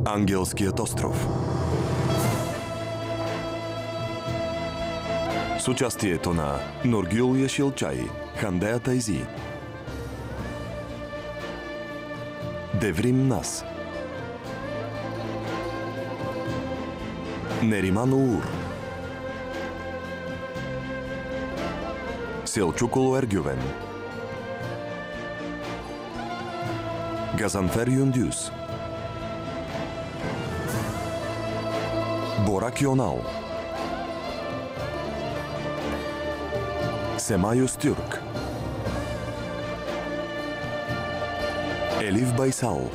Ангелският остров. С участието на Нургюл Яшилчай, Хандея Тайзи, Деврим Нас, Нериман Уур, Селчукол Ергювен, Газанфер Юндюс, Борак Йонал, Семайос Тюрк, Елиф Байсал,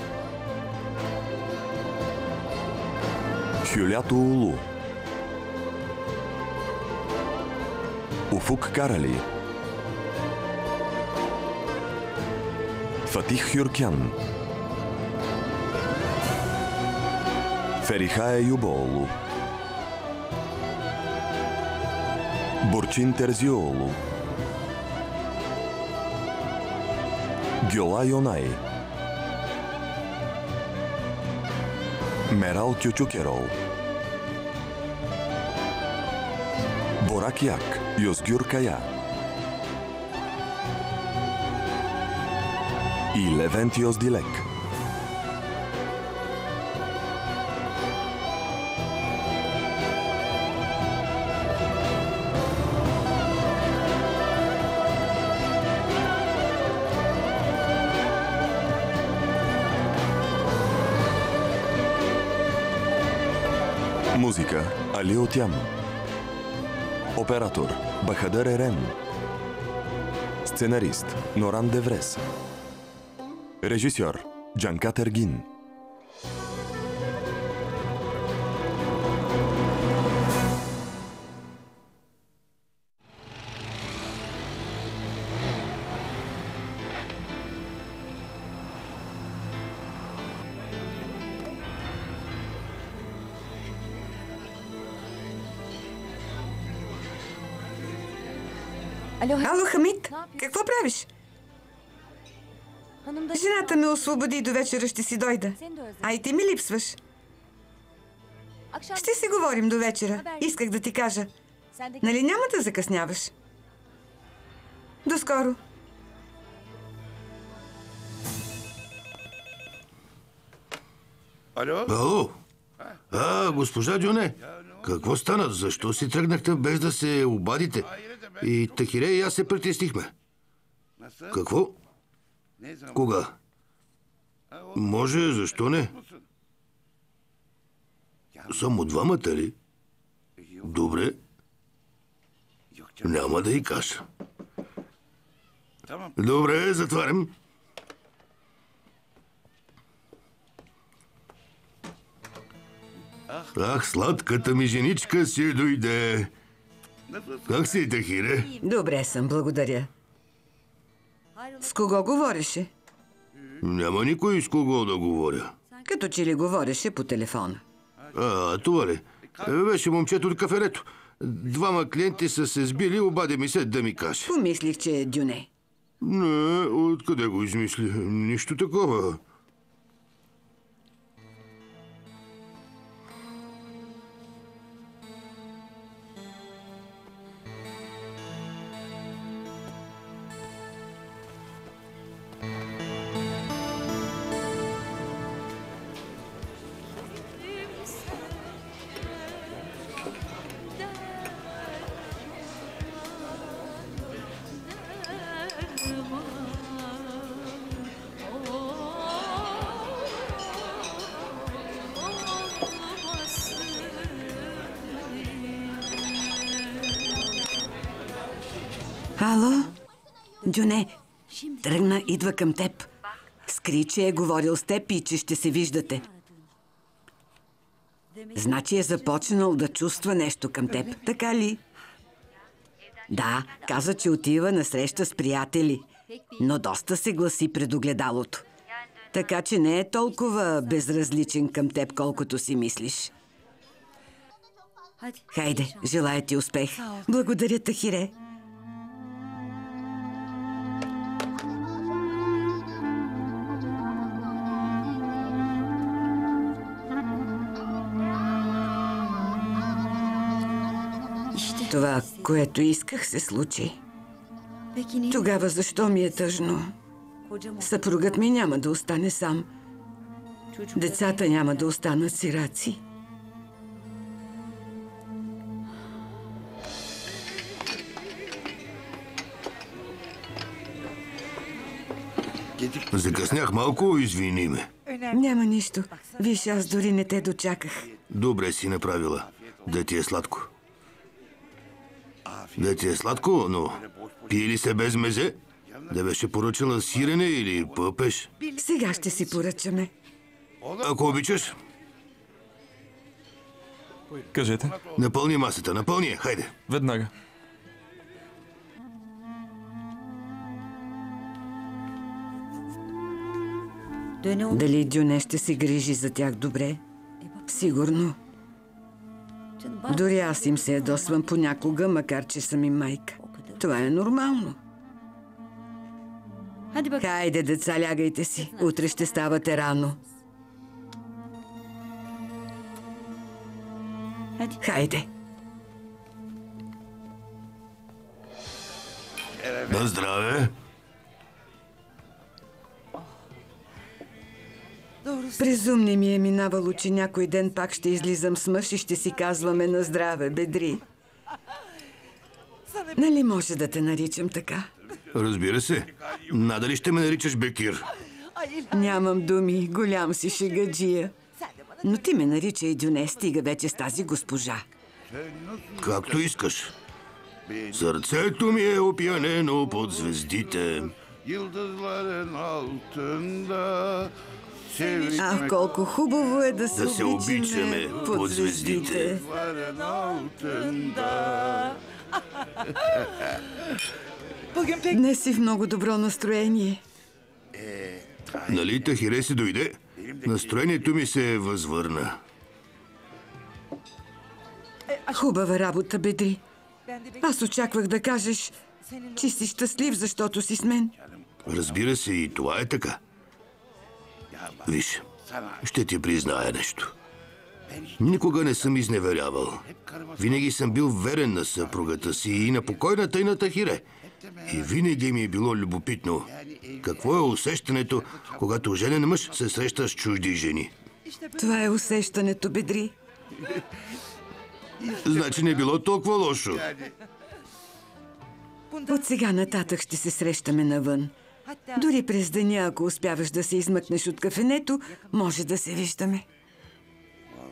Хюлято Улу, Уфук Карали, Фатих Хюркян, Ферихая Юбоолу, Бурчин Терзиолу, Гьола Йонай, Мерал Кючукерол, Борак Як, Йозгюр Кая и Левентиос Дилек. Музика Алио Тям. Оператор Бахадър Ерен. Сценарист Норан Деврес. Режисьор Джанкат Ергин. Ало, Хамид, какво правиш? Жената ме освободи, до вечера ще си дойда. А и ти ми липсваш. Ще си говорим до вечера. Исках да ти кажа. Нали няма да закъсняваш? До скоро. Ало? Госпожа Дюне, какво стана? Защо си тръгнахте без да се обадите? И Тахире и аз се притеснихме. Какво? Кога? Може, защо не? Само двамата ли? Добре. Няма да й кажа. Добре, затварям. Ах, сладката ми женичка си дойде. Как си, Тахире? Добре съм, благодаря. С кого говореше? Няма никой с кого да говоря. Като че ли говореше по телефона. Това ли? Беше момчето от кафенето. Двама клиенти са се сбили, обади ми се да ми каже. Помислих, че е Дюне. Не, откъде го измисли? Нищо такова. Ало? Дюне, тръгна, идва към теб. Скри, че е говорил с теб и че ще се виждате. Значи е започнал да чувства нещо към теб, така ли? Да, каза, че отива на среща с приятели, но доста се гласи пред огледалото. Така че не е толкова безразличен към теб, колкото си мислиш. Хайде, желая ти успех. Благодаря, Тахире. Това, което исках, се случи. Тогава защо ми е тъжно? Съпругът ми няма да остане сам. Децата няма да останат сираци. Закъснях малко, извини ме. Няма нищо. Виж, аз дори не те дочаках. Добре си направила. Да ти е сладко. Да ти е сладко, но пие ли се без мезе? Да беше поръчала сирене или пъпеш? Сега ще си поръчаме. Ако обичаш, Кажете. напълни масата, напълни я, хайде. Веднага. Дали Дюне ще се грижи за тях добре? Сигурно. Дори аз им се ядосвам понякога, макар че съм им майка. Това е нормално. Хайде, деца, лягайте си. Утре ще ставате рано. Хайде. На здраве. През ум не ми е минавало, че някой ден пак ще излизам с мъж и ще си казваме на здраве, бедри. Нали може да те наричам така? Разбира се. Надали ще ме наричаш Бекир. Нямам думи, голям си шегаджия. Но ти ме нарича и Дюне, стига вече с тази госпожа. Както искаш. Сърцето ми е опиянено под звездите. Yıldızların altında sevişmek Ах, колко хубаво е да се, Да се обичаме под звездите. yıldızların altında. Днес си в много добро настроение. Нали Тахире си дойде? Настроението ми се възвърна. Хубава работа, бедри. Аз очаквах да кажеш, че си щастлив, защото си с мен. Разбира се, и това е така. Виж, ще ти призная нещо. Никога не съм изневерявал. Винаги съм бил верен на съпругата си и на покойната и на Тахире. И винаги ми е било любопитно. Какво е усещането, когато женен мъж се среща с чужди жени? Това е усещането, бедри. Значи не било толкова лошо. От сега нататък ще се срещаме навън. Дори през деня, ако успяваш да се измъкнеш от кафенето, може да се виждаме.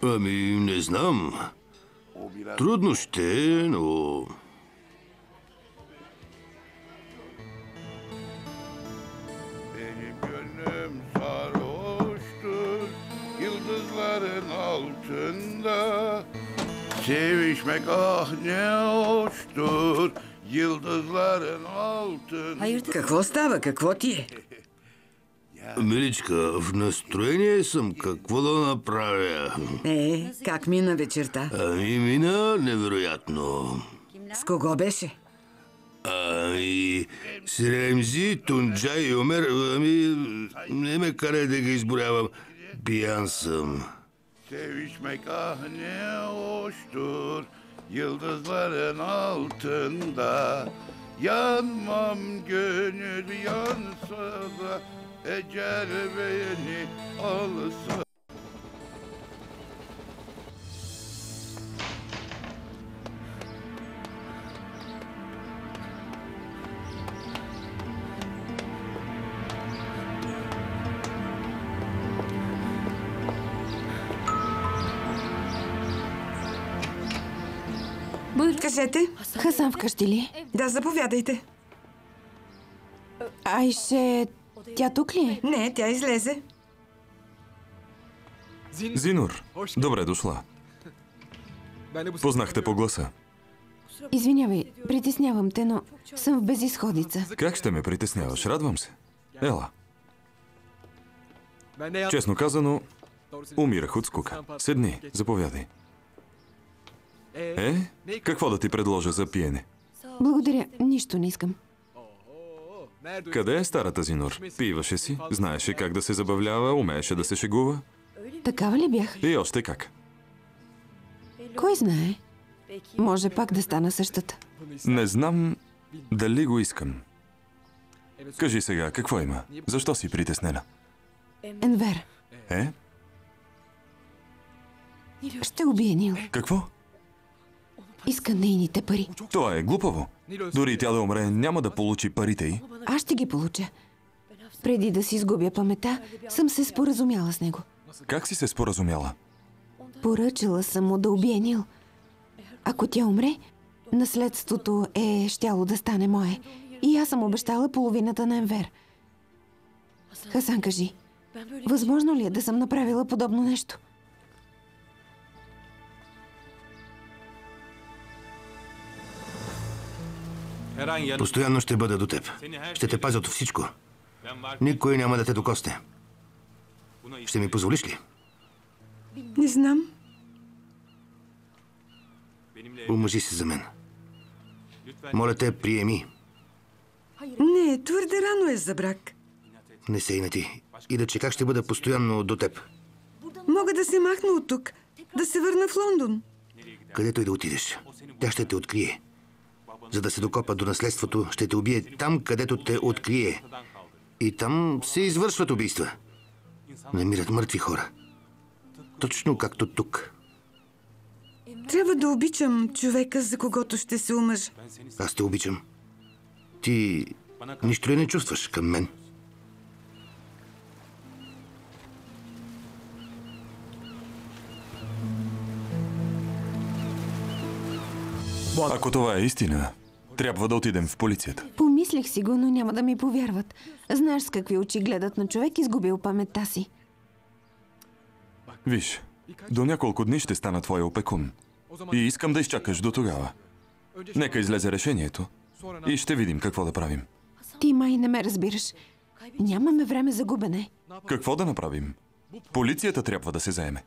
Ами, не знам. Трудно ще, но... Benim gönlüm sarhoştur yıldızların altında. Sevişmek ah ne hoştur yıldızların altında. Какво става? Какво ти е? Миличка, в настроение съм. Какво да направя? Как мина вечерта? Ами, мина невероятно. С кого беше? Ами, с Ремзи, Тунджай и Омер, ами, не ме карай да ги изборявам. Пиян съм. Sevişmek ah ne hoştur yıldızların altında. Yanmam gönül yansa da ecel beni alsa. Кажете. Хасан вкъщи ли? Да, заповядайте. Айше, тя тук ли е? Не, тя излезе. Зинур, добре дошла. Познахте по гласа. Извинявай, притеснявам те, но съм в безизходица. Как ще ме притесняваш? Радвам се. Ела. Честно казано, умирах от скука. Седни, заповядай. Какво да ти предложа за пиене? Благодаря, нищо не искам. Къде е старата Зинур? Пиваше си, знаеше как да се забавлява, умееше да се шегува. Такава ли бях? И още как. Кой знае? Може пак да стана същата. Не знам дали го искам. Кажи сега, какво има? Защо си притеснена? Енвер Е? ще убие Нил. Какво? Иска нейните пари. Това е глупаво. Дори тя да умре, няма да получи парите й. Аз ще ги получа. Преди да си изгубя памета, съм се споразумяла с него. Как си се споразумяла? Поръчала съм му да убие Нил. Ако тя умре, наследството е щяло да стане мое. И аз съм обещала половината на Енвер. Хасан, кажи, възможно ли е да съм направила подобно нещо? Постоянно ще бъда до теб. Ще те пазя от всичко. Никой няма да те докосне. Ще ми позволиш ли? Не знам. Омъжи се за мен. Моля те, приеми. Не, твърде рано е за брак. Не се инати. Иначе как ще бъда постоянно до теб? Мога да се махна от тук. Да се върна в Лондон. Където и да отидеш, тя ще те открие. За да се докопа до наследството, ще те убие там, където те открие. И там се извършват убийства. Намират мъртви хора. Точно както тук. Трябва да обичам човека, за когото ще се омъжа. Аз те обичам. Ти нищо ли не чувстваш към мен? Ако това е истина, трябва да отидем в полицията. Помислих си го, но няма да ми повярват. Знаеш с какви очи гледат на човек, изгубил паметта си. Виж, до няколко дни ще стана твой опекун. И искам да изчакаш до тогава. Нека излезе решението и ще видим какво да правим. Ти май не ме разбираш. Нямаме време за губене. Какво да направим? Полицията трябва да се заеме.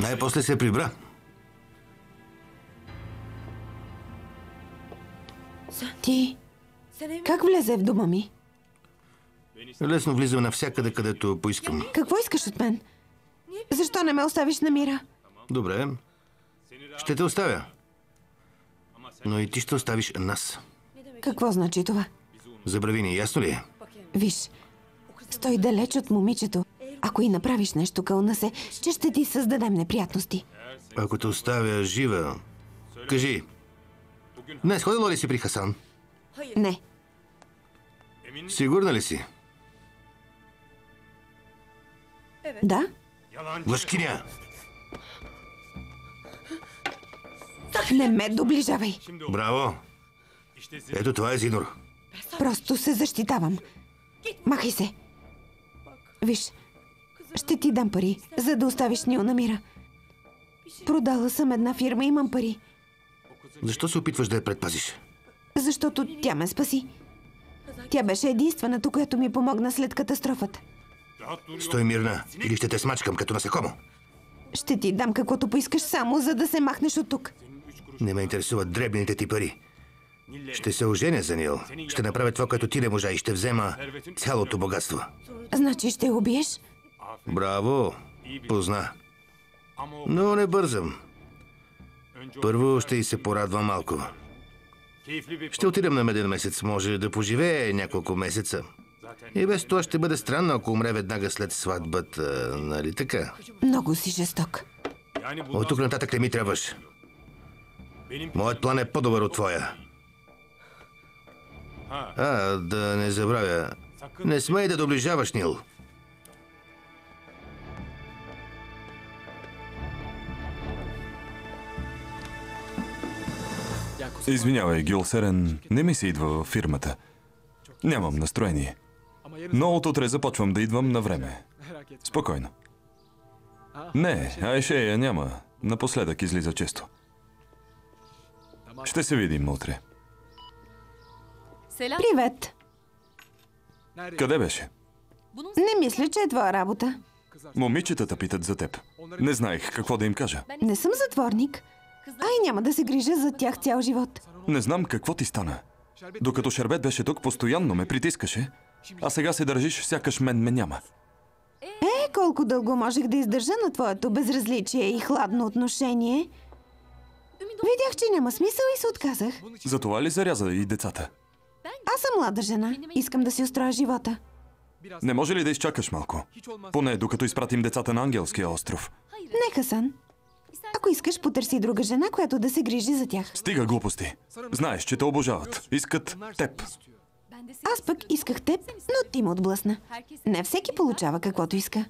Най-после се прибра. Ти как влезе в дома ми? Лесно влизам навсякъде, където поискам. Какво искаш от мен? Защо не ме оставиш на мира? Добре. Ще те оставя. Но и ти ще оставиш нас. Какво значи това? Забрави ни, ясно ли е? Виж, стой далеч от момичето. Ако и направиш нещо, кълна се, че ще ти създадем неприятности. Ако те оставя жива, кажи. Днес ходила ли си при Хасан? Не. Сигурна ли си? Да? Лъжкиня! Не ме доближавай. Браво! Ето това е Зинур. Просто се защитавам. Махай се. Виж, ще ти дам пари, за да оставиш Нил на мира. Продала съм една фирма, имам пари. Защо се опитваш да я предпазиш? Защото тя ме спаси. Тя беше единствената, която ми помогна след катастрофата. Стой мирна, или ще те смачкам като насекомо. Ще ти дам каквото поискаш само, за да се махнеш от тук. Не ме интересуват дребните ти пари. Ще се оженя за Нил. Ще направя това, което ти не можа и ще взема цялото богатство. Значи ще я убиеш? Браво! Позна. Но не бързам. Първо ще й се порадвам малко. Ще отидем на меден месец. Може да поживее няколко месеца. И без това ще бъде странно, ако умре веднага след сватбата, нали така? Много си жесток. От тук нататък не ми трябваш. Моят план е по-добър от твоя. Да не забравя. Не смей да доближаваш, Нил. Извинявай, Гюлсерен, не ми се идва във фирмата. Нямам настроение. Но от утре започвам да идвам на време. Спокойно. Не, Айше я няма. Напоследък излиза често. Ще се видим утре. Привет! Къде беше? Не мисля, че е твоя работа. Момичетата питат за теб. Не знаех какво да им кажа. Не съм затворник. Ай, няма да се грижа за тях цял живот. Не знам какво ти стана. Докато Шербет беше тук, постоянно ме притискаше, а сега се държиш, сякаш мен ме няма. Колко дълго можех да издържа на твоето безразличие и хладно отношение? Видях, че няма смисъл и се отказах. Затова ли заряза и децата? Аз съм млада жена. Искам да си устроя живота. Не може ли да изчакаш малко? Поне докато изпратим децата на Ангелския остров. Не, Хасан. Ако искаш, потърси друга жена, която да се грижи за тях. Стига глупости. Знаеш, че те обожават. Искат теб. Аз пък исках теб, но ти ме отблъсна. Не всеки получава каквото иска.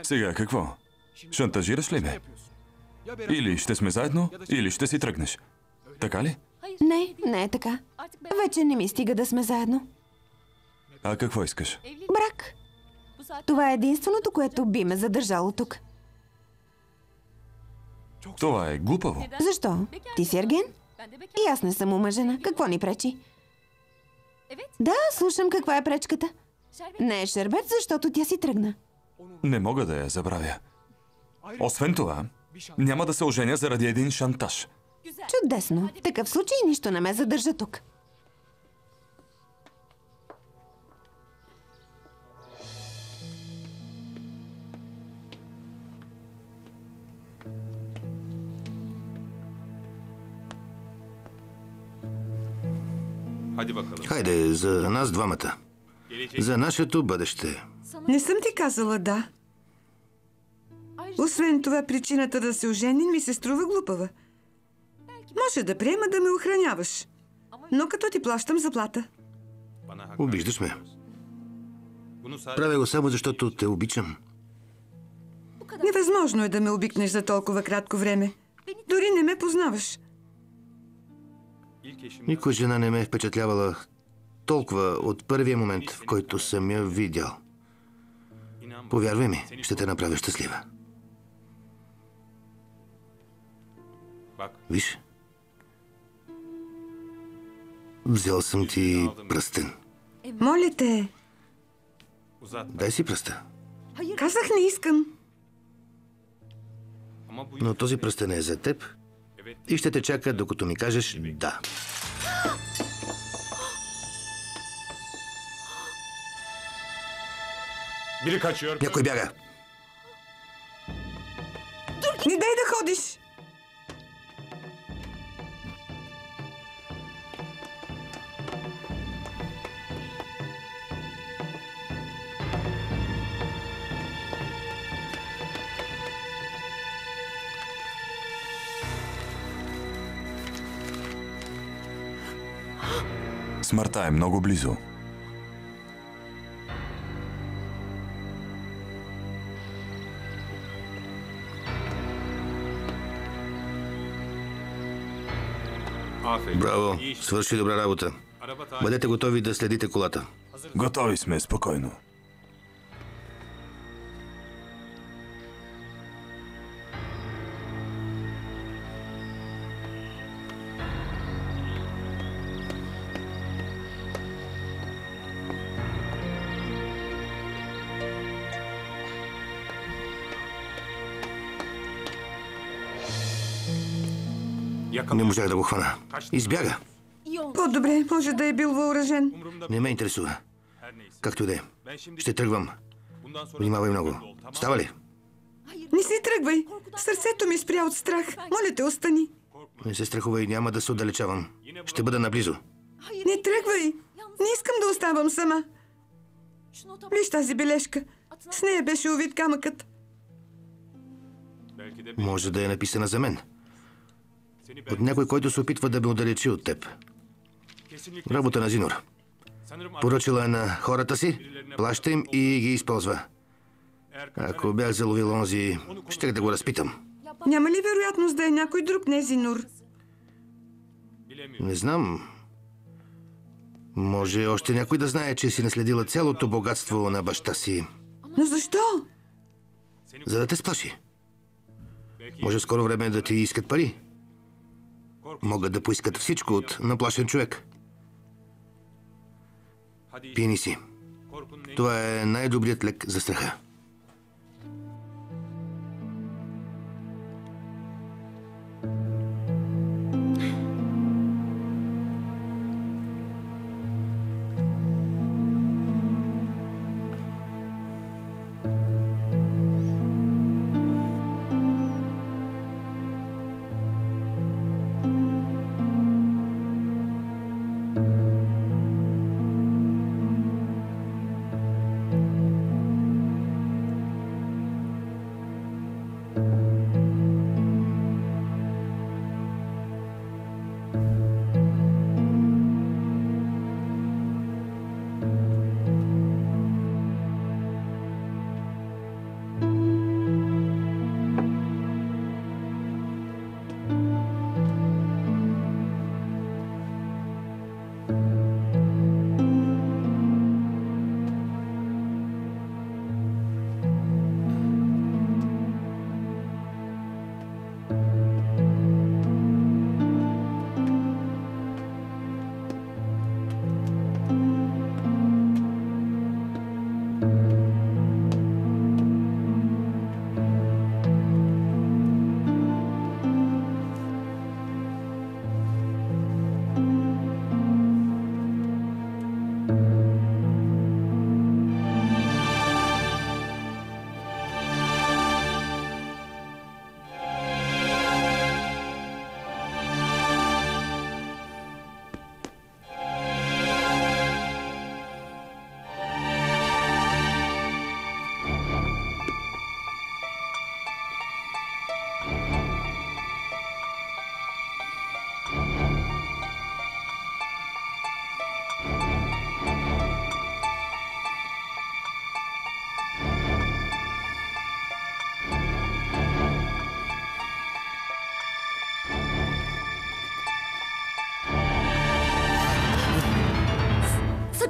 Сега какво? Шантажираш ли ме? Или ще сме заедно, или ще си тръгнеш. Така ли? Не, не е така. Вече не ми стига да сме заедно. А какво искаш? Брак. Това е единственото, което би ме задържало тук. Това е глупаво. Защо? Ти си ерген? И аз не съм омъжена. Какво ни пречи? Да, слушам каква е пречката. Не е Шербет, защото тя си тръгна. Не мога да я забравя. Освен това, няма да се оженя заради един шантаж. Чудесно. В такъв случай нищо не ме задържа тук. Хайде, за нас двамата. За нашето бъдеще. Не съм ти казала да. Освен това, причината да се оженим ми се струва глупава. Може да приема да ме охраняваш, но като ти плащам заплата. Обиждаш ме. Правя го само защото те обичам. Невъзможно е да ме обикнеш за толкова кратко време. Дори не ме познаваш. Никой жена не ме е впечатлявала толкова от първия момент, в който съм я видял. Повярвай ми, ще те направя щастлива. Виж. Взел съм ти пръстен. Моля те, Дай си пръста. казах не искам. Но този пръстен е за теб и ще те чака, докато ми кажеш да. Някой бяга. Не дай да ходиш. Смъртта е много близо. Браво, свърши добра работа. Бъдете готови да следите колата. Готови сме, спокойно. Не можах да го хвана. Избяга. По-добре, може да е бил въоръжен. Не ме интересува. Както и да е. Ще тръгвам. Внимавай много. Става ли? Не си тръгвай. Сърцето ми спря от страх. Моля те, остани. Не се страхувай, няма да се отдалечавам. Ще бъда наблизо. Не тръгвай. Не искам да оставам сама. Виж тази бележка. С нея беше увит камъкът. Може да е написана за мен. От някой, който се опитва да ме отдалечи от теб. Работа на Зинур. Поръчала е на хората си, плаща им и ги използва. Ако бях заловил онзи, щех да го разпитам. Няма ли вероятност да е някой друг, не Зинур? Не знам. Може още някой да знае, че си наследила цялото богатство на баща си. Но защо? За да те сплаши. Може в скоро време да ти искат пари. Могат да поискат всичко от наплашен човек. Пини си. Това е най-добрият лек за страха.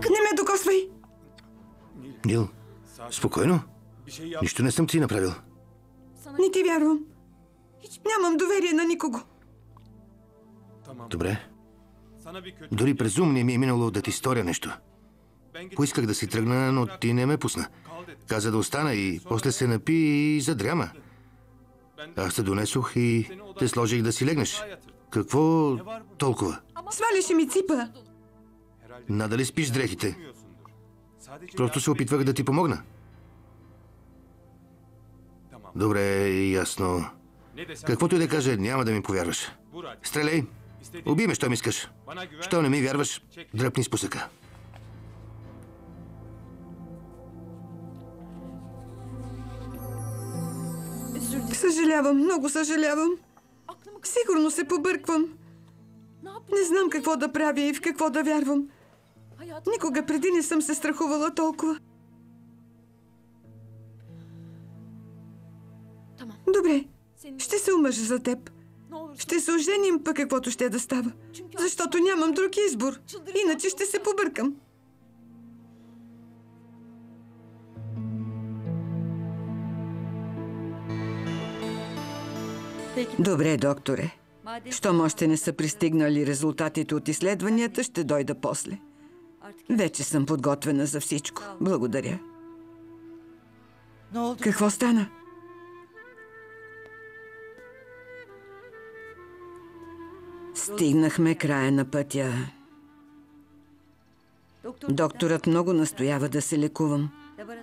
Не ме докосвай! Нил, спокойно. Нищо не съм ти направил. Не ти вярвам. Нямам доверие на никого. Добре. Дори през ум не ми е минало да ти сторя нещо. Поисках да си тръгна, но ти не ме пусна. Каза да остана и после се напи и задряма. Аз те донесох и те сложих да си легнеш. Какво толкова? Сваляше ми ципа. Надали спиш с дрехите? Просто се опитвах да ти помогна. Добре, ясно. Каквото и да кажа, няма да ми повярваш. Стреляй! Убий ме, щом искаш. Що не ми вярваш, дръпни с пусъка. Съжалявам, много съжалявам. Сигурно се побърквам. Не знам какво да правя и в какво да вярвам. Никога преди не съм се страхувала толкова. Добре, ще се омъжа за теб. Ще се оженим, пък каквото ще да става. Защото нямам друг избор. Иначе ще се побъркам. Добре, докторе. Щом още не са пристигнали резултатите от изследванията, ще дойда после. Вече съм подготвена за всичко. Благодаря. Какво стана? Стигнахме края на пътя. Докторът много настоява да се лекувам.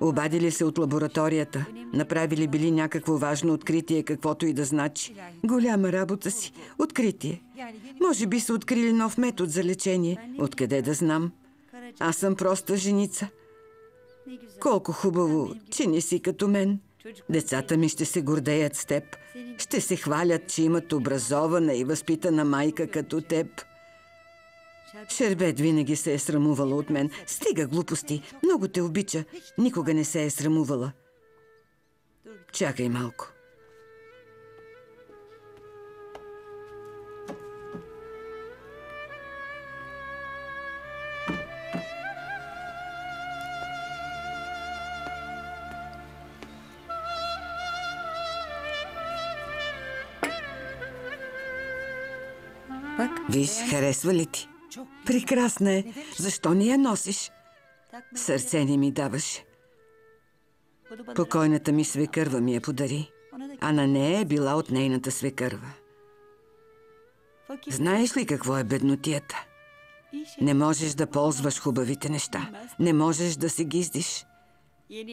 Обадили се от лабораторията. Направили били някакво важно откритие, каквото и да значи. Голяма работа си. Откритие. Може би са открили нов метод за лечение. Откъде да знам? Аз съм проста женица. Колко хубаво, че не си като мен. Децата ми ще се гордеят с теб. Ще се хвалят, че имат образована и възпитана майка като теб. Шербет винаги се е срамувала от мен. Стига глупости. Много те обича. Никога не се е срамувала. Чакай малко. Виж, харесва ли ти? Прекрасна е. Защо не я носиш? Сърце не ми даваше. Покойната ми свекърва ми я подари, а на нея е била от нейната свекърва. Знаеш ли какво е беднотията? Не можеш да ползваш хубавите неща. Не можеш да се гиздиш.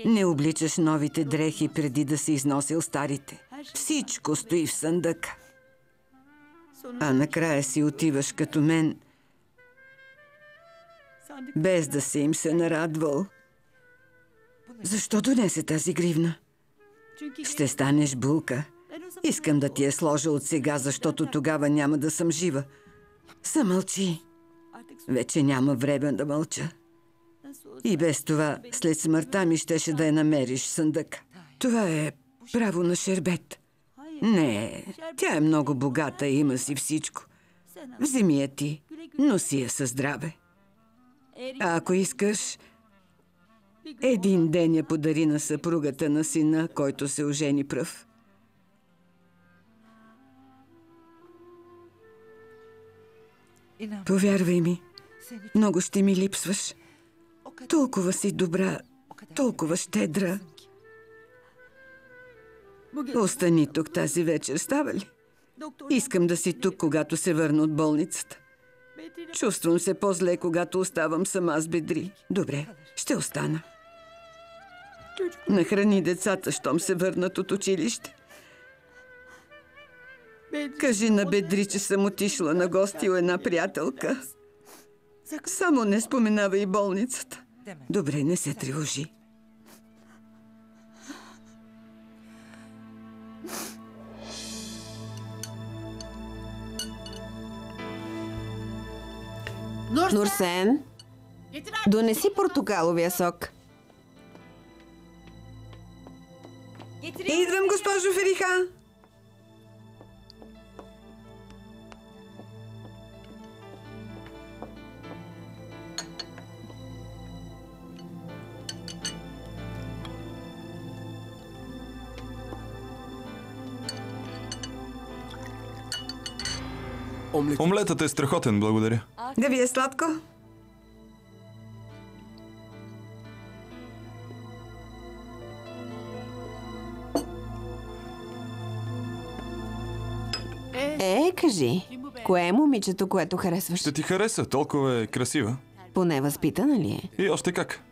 Не обличаш новите дрехи преди да си износил старите. Всичко стои в съндъка. А накрая си отиваш като мен, без да си им се нарадвал. Защо донесе тази гривна? Ще станеш булка. Искам да ти я сложа от сега, защото тогава няма да съм жива. Замълчи. Вече няма време да мълча. И без това, след смъртта ми щеше да я намериш в съндъка. Това е право на шербет. Не, тя е много богата и има си всичко. Вземи я ти, носи я със здраве. А ако искаш, един ден я подари на съпругата на сина, който се ожени пръв. Повярвай ми, много ще ми липсваш. Толкова си добра, толкова щедра. Остани тук тази вечер, става ли? Искам да си тук, когато се върна от болницата. Чувствам се по-зле, когато оставам сама с Бедри. Добре, ще остана. Нахрани децата, щом се върнат от училище. Кажи на Бедри, че съм отишла на гости у една приятелка. Само не споменава и болницата. Добре, не се тревожи. Нурсен, донеси портокаловия сок. Идвам, госпожо Фериха. Омлетът е страхотен, благодаря. Да ви е сладко? Кажи, кое е момичето, което харесваш? Ще ти хареса, толкова е красива. Поне възпитана ли е? И още как.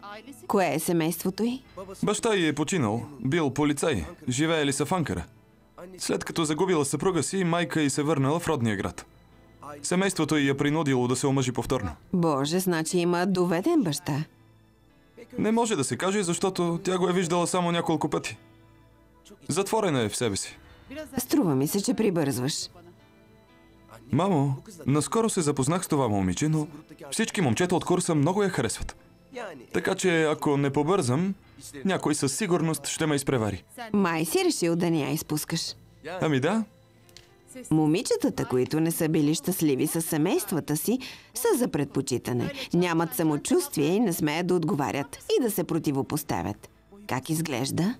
Кое е семейството й? Баща й е починал, бил полицай, живеели са в Анкара. След като загубила съпруга си, майка й се върнала в родния град. Семейството й я принудило да се омъжи повторно. Боже, значи има доведен баща. Не може да се каже, защото тя го е виждала само няколко пъти. Затворена е в себе си. Струва ми се, че прибързваш. Мамо, наскоро се запознах с това момиче, но всички момчета от курса много я харесват. Така че, ако не побързам, някой със сигурност ще ме изпревари. Май си решил да не я изпускаш. Ами да, Момичетата, които не са били щастливи с семействата си, са за предпочитане. Нямат самочувствие и не смеят да отговарят и да се противопоставят. Как изглежда?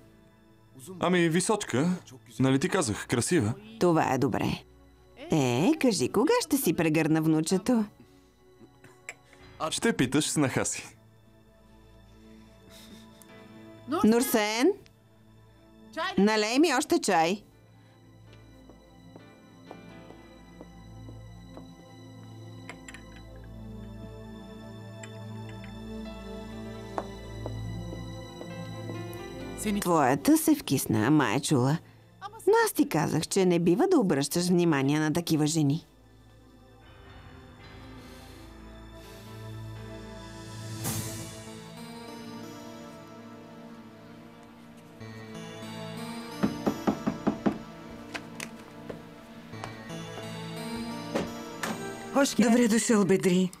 ами височка, нали ти казах, красива. Това е добре. Кажи, кога ще си прегърна внучето? Ще питаш снаха си. Нурсен, налей ми още чай. Твоята се вкисна, ама е чула. Но аз ти казах, че не бива да обръщаш внимание на такива жени. Добре дошъл, Бедри.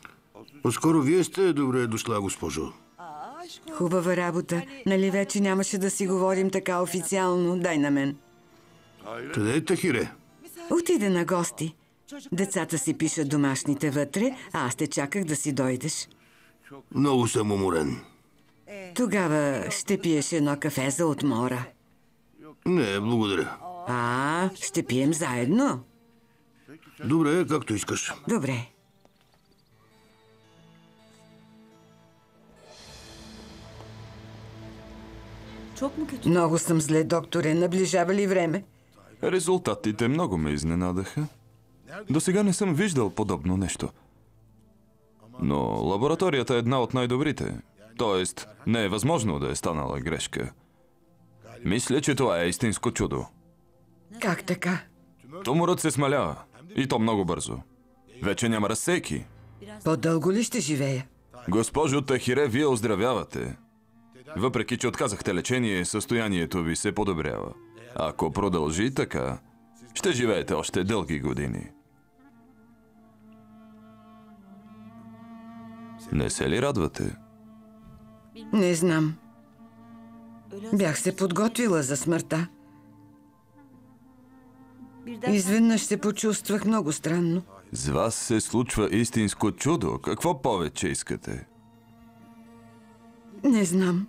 По-скоро вие сте добре дошла, госпожо. Хубава работа. Нали вече нямаше да си говорим така официално? Дай на мен. Къде е Тахире? Отиде на гости. Децата си пишат домашните вътре, а аз те чаках да си дойдеш. Много съм уморен. Тогава ще пиеш едно кафе за отмора. Не, благодаря. Ще пием заедно. Добре, както искаш. Добре. Много съм зле, докторе. Наближава ли време? Резултатите много ме изненадаха. До сега не съм виждал подобно нещо. Но лабораторията е една от най-добрите. Тоест, не е възможно да е станала грешка. Мисля, че това е истинско чудо. Как така? Туморът се смалява. И то много бързо. Вече няма разсейки. По-дълго ли ще живея? Госпожо Тахире, вие оздравявате. Въпреки, че отказахте лечение, състоянието ви се подобрява. Ако продължи така, ще живеете още дълги години. Не се ли радвате? Не знам. Бях се подготвила за смъртта. Изведнъж се почувствах много странно. С вас се случва истинско чудо. Какво повече искате? Не знам.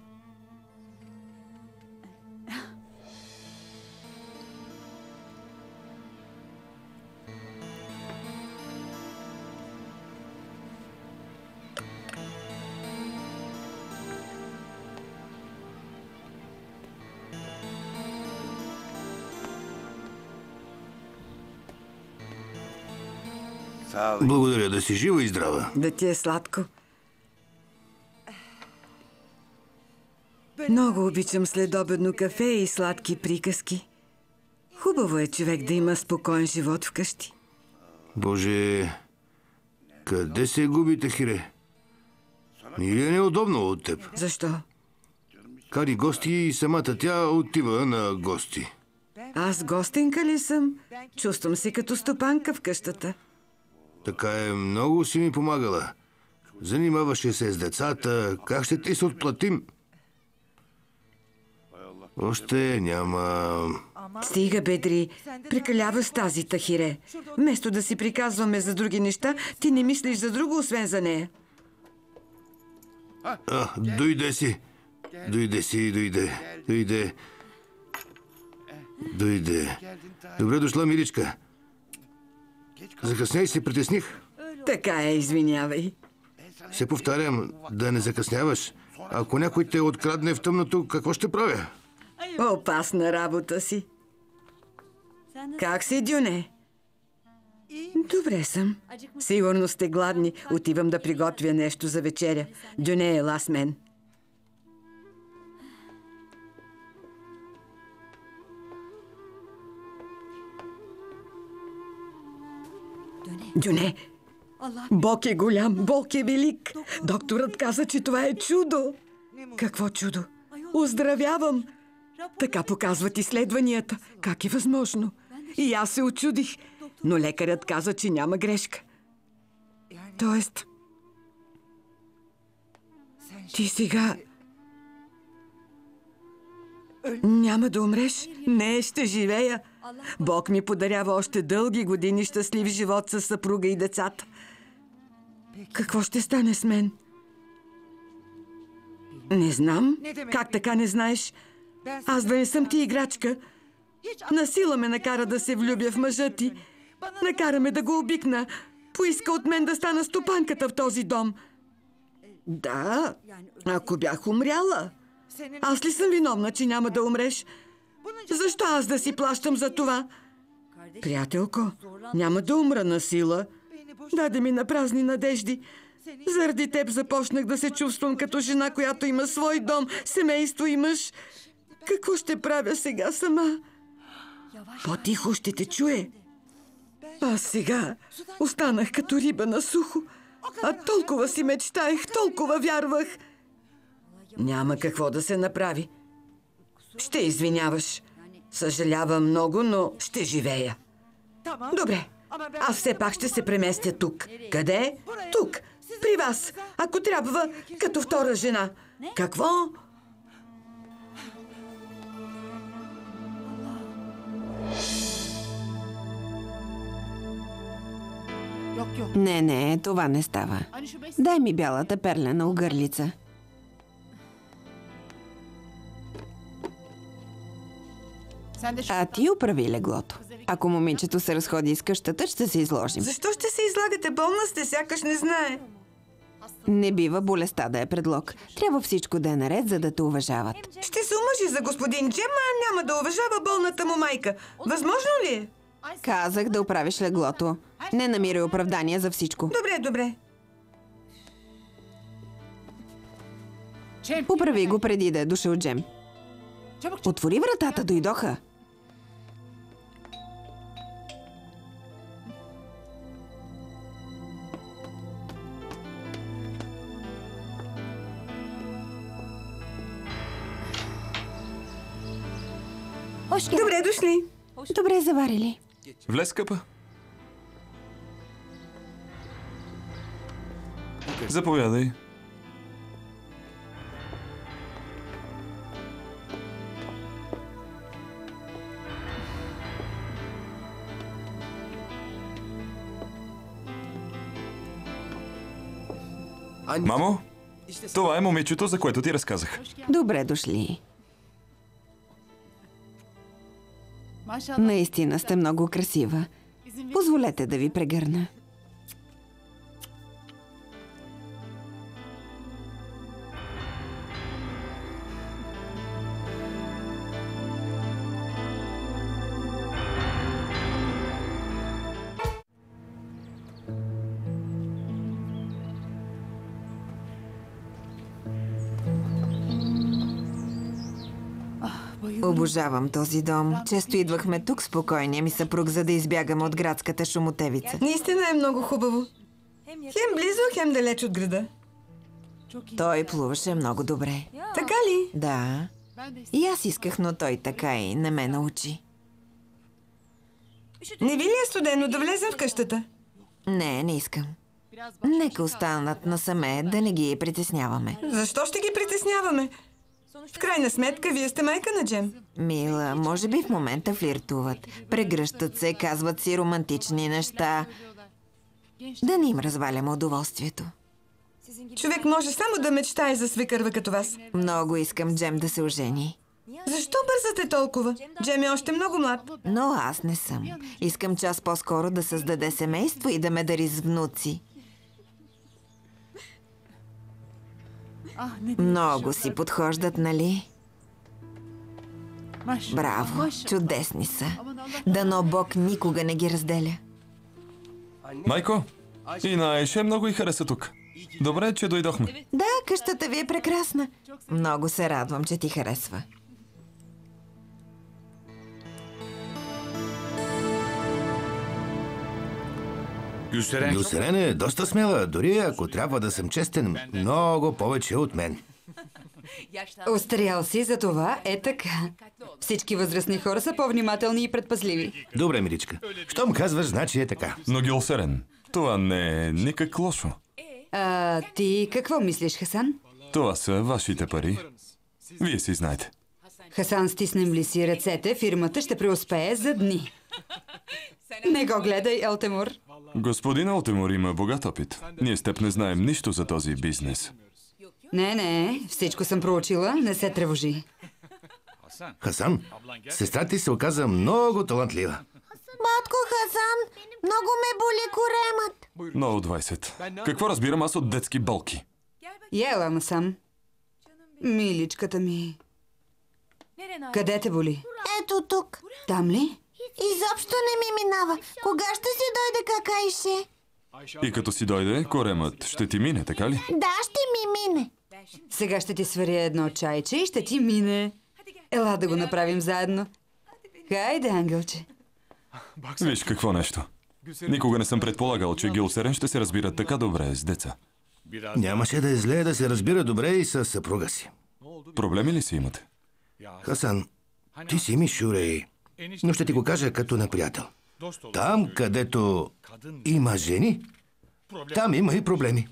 Благодаря, да си жива и здрава. Да ти е сладко. Много обичам следобедно кафе и сладки приказки. Хубаво е човек да има спокоен живот вкъщи. Боже, къде се губи, Тахире? Или е неудобно от теб? Защо? Кари гости и самата тя отива на гости. Аз гостенка ли съм? Чувствам се като стопанка в къщата. Така е, много си ми помагала. Занимаваше се с децата. Как ще ти се отплатим? Още няма... Стига, Бедри. Прекалява с тази Тахире. Вместо да си приказваме за други неща, ти не мислиш за друго, освен за нея. Дойде си. Дойде. Добре дошла, миличка. Закъсня и се притесних. Така е, извинявай. Се повтарям, да не закъсняваш. Ако някой те открадне в тъмното, какво ще правя? Опасна работа си. Как си, Дюне? Добре съм. Сигурно сте гладни. Отивам да приготвя нещо за вечеря. Дюне, ела с мен. Дюне, Бог е голям, Бог е велик. Докторът каза, че това е чудо. Какво чудо? Оздравявам. Така показват изследванията. Как е възможно? И аз се очудих. Но лекарят каза, че няма грешка. Тоест... Ти сега... Няма да умреш? Не, ще живея. Бог ми подарява още дълги години щастлив живот със съпруга и децата. Какво ще стане с мен? Не знам. Как така не знаеш? Аз да не съм ти играчка. Насила ме накара да се влюбя в мъжа ти. Накара ме да го обикна. Поиска от мен да стана стопанката в този дом. Да, ако бях умряла. Аз ли съм виновна, че няма да умреш? Защо аз да си плащам за това? Приятелко, няма да умра на сила. Даде ми на празни надежди. Заради теб започнах да се чувствам като жена, която има свой дом, семейство и мъж. Какво ще правя сега сама? По-тихо ще те чуе. Аз сега останах като риба на сухо. А толкова си мечтаех, толкова вярвах. Няма какво да се направи. Ще извиняваш. Съжалявам много, но ще живея. Добре. Аз все пак ще се преместя тук. Къде? Тук. При вас. Ако трябва, като втора жена. Какво? Не, това не става. Дай ми бялата перлена огърлица. А ти оправи леглото. Ако момичето се разходи из къщата, ще се изложим. Защо ще се излагате? Болна сте, сякаш не знае. Не бива болестта да е предлог. Трябва всичко да е наред, за да те уважават. Ще се омъжи за господин Джем, а няма да уважава болната му майка. Възможно ли е? Казах да оправиш леглото. Не намирай оправдания за всичко. Добре, добре. Поправи го преди да е дошъл Джем. Отвори вратата, дойдоха. Добре дошли. Добре заварили. Влез, скъпа. Заповядай. Мамо, това е момичето, за което ти разказах. Добре дошли. Наистина сте много красива. Позволете да ви прегърна. Обожавам този дом. Често идвахме тук с покойния ми съпруг, за да избягаме от градската шумотевица. Наистина е много хубаво. Хем близо, хем далеч от града. Той плуваше много добре. Така ли? Да. И аз исках, но той така и не ме научи. Не ви ли е студено да влезем в къщата? Не искам. Нека останат насаме, да не ги притесняваме. Защо ще ги притесняваме? В крайна сметка, вие сте майка на Джем. Мила, може би в момента флиртуват. Прегръщат се, казват си романтични неща. Да не им разваляме удоволствието. Човек може само да мечтае за свекърва като вас. Много искам Джем да се ожени. Защо бързате толкова? Джем е още много млад. Но аз не съм. Искам час по-скоро да създаде семейство и да ме дари с внуци. Много си подхождат, нали? Браво, чудесни са. Дано Бог никога не ги разделя. Майко, и на Еше много й хареса тук. Добре, че дойдохме. Да, къщата ви е прекрасна. Много се радвам, че ти харесва. Гюсерен е доста смела, дори ако трябва да съм честен, много повече от мен. Остарял си, за това е така. Всички възрастни хора са по-внимателни и предпазливи. Добре, миличка. Щом казваш, значи е така. Но Гюлсерен, това не е никак лошо. Ти какво мислиш, Хасан? Това са вашите пари. Вие си знаете. Хасан, стиснем ли си ръцете, фирмата ще преуспее за дни. Не го гледай, Елтемур. Господин Алтемур има богат опит. Ние с теб не знаем нищо за този бизнес. Не, всичко съм проучила, не се тревожи. Хасан, сестра ти се оказа много талантлива. Батко Хасан, много ме боли коремът. Много 20. Какво разбирам аз от детски болки? Ела насам. Миличката ми. Къде те боли? Ето тук. Там ли? Изобщо не ми минава. Кога ще си дойде какайше? И като си дойде, коремът ще ти мине, така ли? Да, ще ми мине. Сега ще ти сваря едно чайче и ще ти мине. Ела да го направим заедно. Хайде, ангелче. Виж какво нещо. Никога не съм предполагал, че Гюлсерен ще се разбира така добре с деца. Нямаше да е зле да се разбира добре и с съпруга си. Проблеми ли си имате? Хасан, ти си ми Шурей, но ще ти го кажа като на приятел. Там, където има жени, там има и проблеми.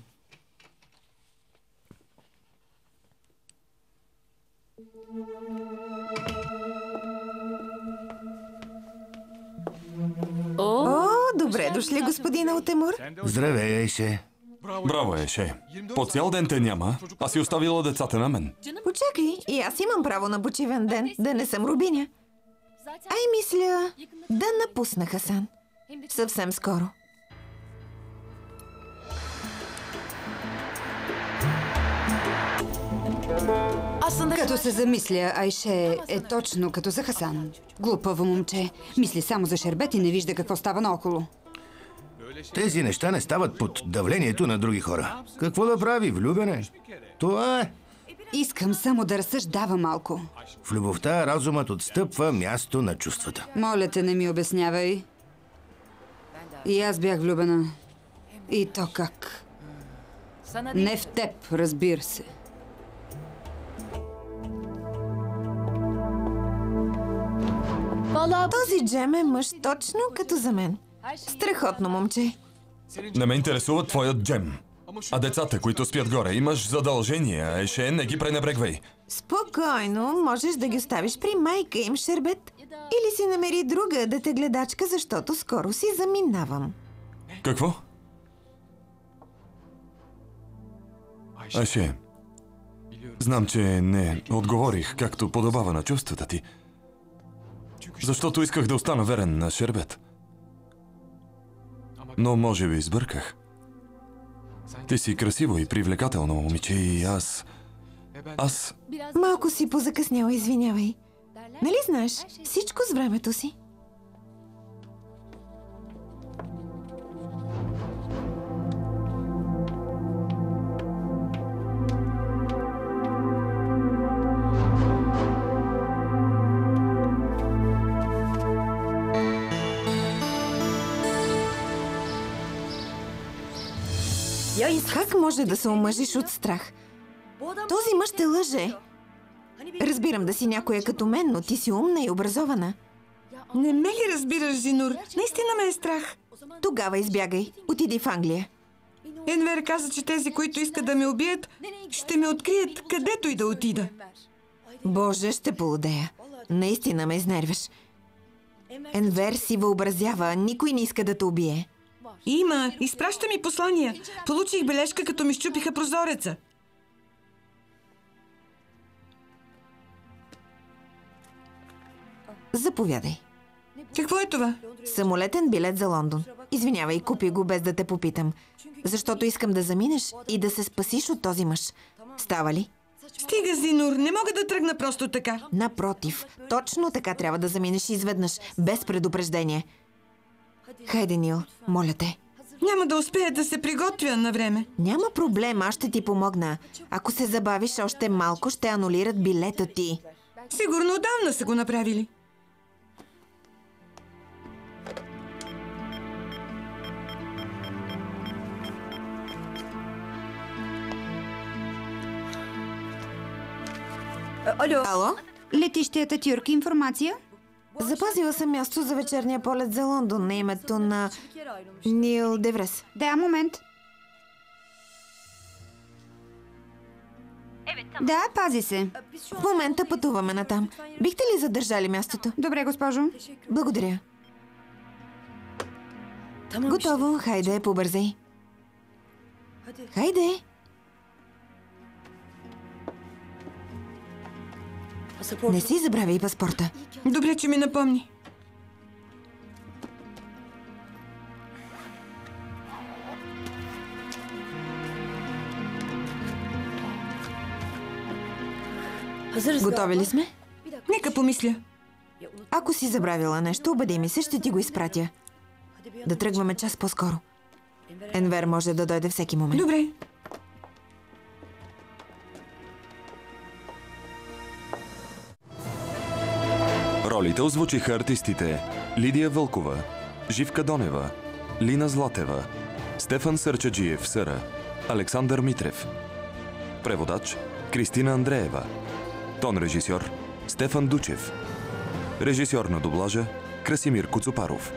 О, добре дошли, господин Алтемур. Здравей, Еше. Браво, Еше. По цял ден те няма, а си оставила децата на мен. Почакай, и аз имам право на почивен ден, да не съм рубиня. Ай, мисля да напусна Хасан. Съвсем скоро. Като се замисля, Айше е точно като за Хасан. Глупаво момче. Мисли само за шербет и не вижда какво става наоколо. Тези неща не стават под давлението на други хора. Какво да прави, влюбене? Това е. Искам само да разсъждава малко. В любовта разумът отстъпва място на чувствата. Моля те, не ми обяснявай. И аз бях влюбена. И то как? Не в теб, разбира се. Този Джем е мъж точно като за мен. Страхотно момче. Не ме интересува твоят джем. А децата, които спят горе, имаш задължения, Еше, не ги пренебрегвай. Спокойно, можеш да ги оставиш при майка им, Шербет. Или си намери друга детегледачка, защото скоро си заминавам. Какво? Еше, знам, че не отговорих както подобава на чувствата ти, защото исках да остана верен на Шербет. Но може би сбърках. Ти си красиво и привлекателно момиче и аз... Малко си позакъсняла, извинявай. Нали знаеш, всичко с времето си. Как може да се омъжиш от страх? Този мъж те лъже. Разбирам да си някоя като мен, но ти си умна и образована. Не ме ли разбираш, Зинур? Наистина ме е страх. Тогава избягай. Отиди в Англия. Енвер каза, че тези, които искат да ме убият, ще ме открият където и да отида. Боже, ще полудея. Наистина ме изнервяш. Енвер си въобразява. Никой не иска да те убие. Има. Изпраща ми послания. Получих бележка, като ми счупиха прозореца. Заповядай. Какво е това? Самолетен билет за Лондон. Извинявай, купи го без да те попитам. Защото искам да заминеш и да се спасиш от този мъж. Става ли? Стига, Зинур. Не мога да тръгна просто така. Напротив, точно така трябва да заминеш изведнъж, без предупреждение. Хайде, Нил, моля те. Няма да успея да се приготвя на време. Няма проблем, аз ще ти помогна. Ако се забавиш още малко, ще анулират билета ти. Сигурно отдавна са го направили. Ало? Летище Ататюрк, информация? Запазила съм място за вечерния полет за Лондон на името на Нил Деврес. Да, момент. Да, пази се. В момента пътуваме натам. Бихте ли задържали мястото? Добре, госпожо. Благодаря. Готово. Хайде, побързай. Хайде. Не си забравяй паспорта. Добре, че ми напомни. Готови ли сме? Нека помисля. Ако си забравила нещо, обади ми се, ще ти го изпратя. Да тръгваме час по-скоро. Енвер може да дойде всеки момент. Добре. Ролите озвучиха артистите Лидия Вълкова, Живка Донева, Лина Златева, Стефан Сърчаджиев Съра, Александър Митрев. Преводач Кристина Андреева. Тон режисьор Стефан Дучев. Режисьор на дублажа Красимир Коцопаров.